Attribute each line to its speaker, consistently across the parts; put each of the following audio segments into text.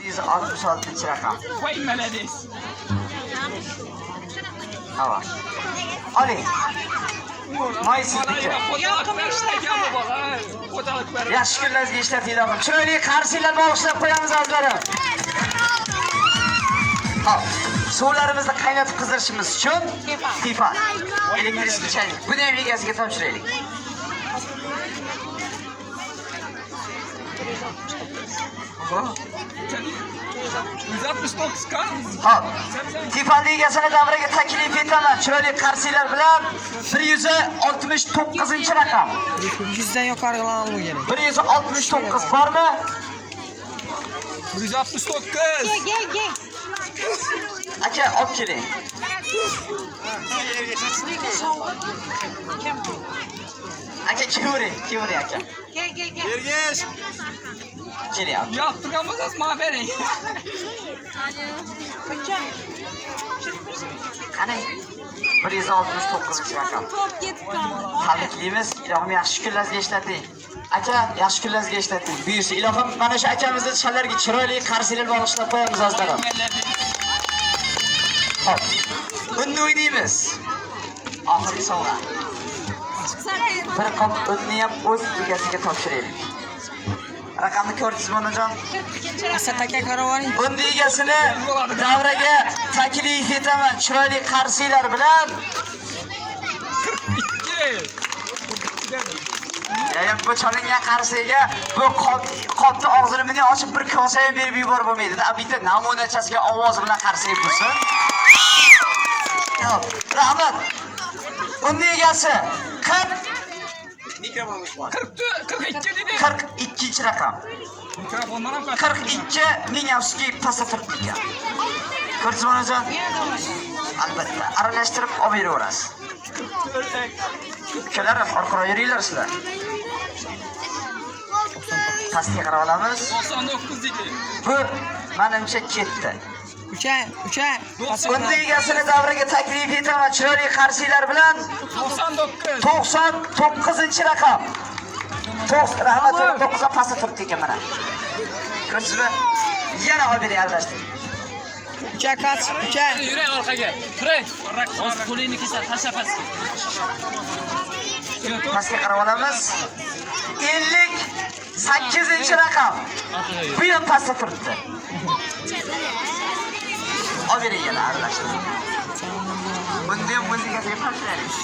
Speaker 1: 166 rakam.
Speaker 2: Voy malades.
Speaker 1: Hava. Oling. Moy sizniki. Yaxshi kunlaringizga ishlating ilohim. Chiroyli qarshilar bag'ishlab qo'yamiz azizlarim. Hop. Suvlarimizni qaynatib qizdirishimiz uchun pipa elektrik chaynik. Buni ham egasiga topshiraylik. Hop. Tifani egasini davraga taklif etaman. Chiroyli qarshilar bilan 169-rakam.
Speaker 3: 100 dan yuqoriga olib kerak.
Speaker 1: 169 bormi?
Speaker 2: 169.
Speaker 4: Gel.
Speaker 1: Aka, olib keling. Aka, kevering aka.
Speaker 4: Gel.
Speaker 2: Ergesh.
Speaker 1: Keling aka.
Speaker 2: Yoqtirgan bo'lsangiz men bering.
Speaker 1: Qani? 169-rakam.
Speaker 4: Top ketib qoldi.
Speaker 1: Tabriklaymiz. Ilohim yaxshi kunlaringizga ishlating. Aka, yaxshi kunlaringizga ishlating. Buyursa ilohim mana shu akamizni tishalarga chiroyli qarshilar bag'ishlab qo'yamiz azizlarim. Hop. Unda o'ynaymiz. Oxirgi sovg'a. Bir qop unni ham o'z egasiga topshiraylik. Raqamni ko'rdingizmi onajon?
Speaker 3: Asad aka qarab oling.
Speaker 1: Unda egasini davraga taklif etaman. Chiroyli qarshilar bilan
Speaker 2: 42.
Speaker 1: bu chalingan qarsiga bu qopni og'zini bunday ochib bir kosa ham berib yuborib bo'lmaydi. Bitta namunachasiga ovoz bilan qarsiga bo'lsin. Rahmat. Unda egasi 42-rakam. 42 ming afsuski pastda turibdi ekan. Ko'rdingizmi onajon? Albatta, aralashtirib olib beraverasiz. Ukalar orqaroq yuringlar sizlar. Pastga qarab olamiz.
Speaker 2: 99 dedi.
Speaker 1: Bu menimcha ketdi.
Speaker 3: Ucha.
Speaker 1: Unda egasini davraga taklif etaman. Chiroyli qarshilar bilan 99-rakam. Rahmat, 9 pastda turibdi ekan mana. Ko'rdingizmi? Yana olib bering aralashtirib.
Speaker 3: Ucha.
Speaker 2: Yuring orqaga. Turing. Hozir qo'lingni kesar, tasha pastga.
Speaker 1: Pastga qarab olamiz. 58-rakam. Bu ham pastda turibdi. Olib bering yana aralashtirib. Bunda ham o'ziga topshiraylik.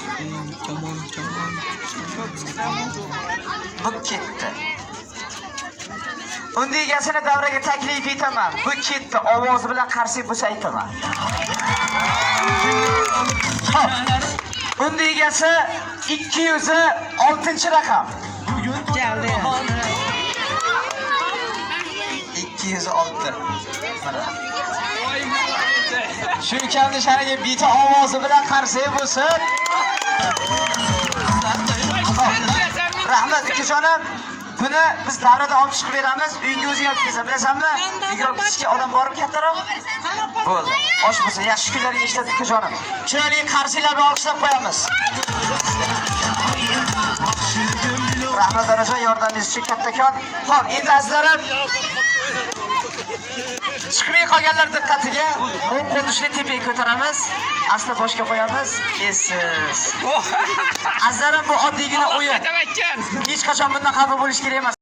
Speaker 1: Bu ketdi. Unda egasini davraga taklif etaman. Bu ketdi. Ovozi bilan qarshi bo'lsa aytaman. Unda egasi 206-rakam.
Speaker 3: Keldi.
Speaker 1: 206. Mana. Shu kamni shaniga bitta ovozi bilan qarshi bo'lsin. Rahmat ukajonim. Buni biz davrada olib chiqib beramiz. Uyga o'zing olib kelsan, bilasanmi? Uyga kichik odam borib kattaroq. Bo'ldi. Osh bo'lsa, yaxshi kunlaringga ishlating ukajonim. Chiroyli qarshilarni olqishlab qo'yamiz. Rahmat onajon, yordamingiz uchun kattakon. Xo'p, endi azizlarim chiqmay qolganlar diqqatiga, o'ng qo'lni tepaga ko'taramiz. Asta boshga qo'yamiz. Esiz. Azizlarim, bu oddiygina o'yin. Hech qachon bundan xafa bo'lish kerak emas.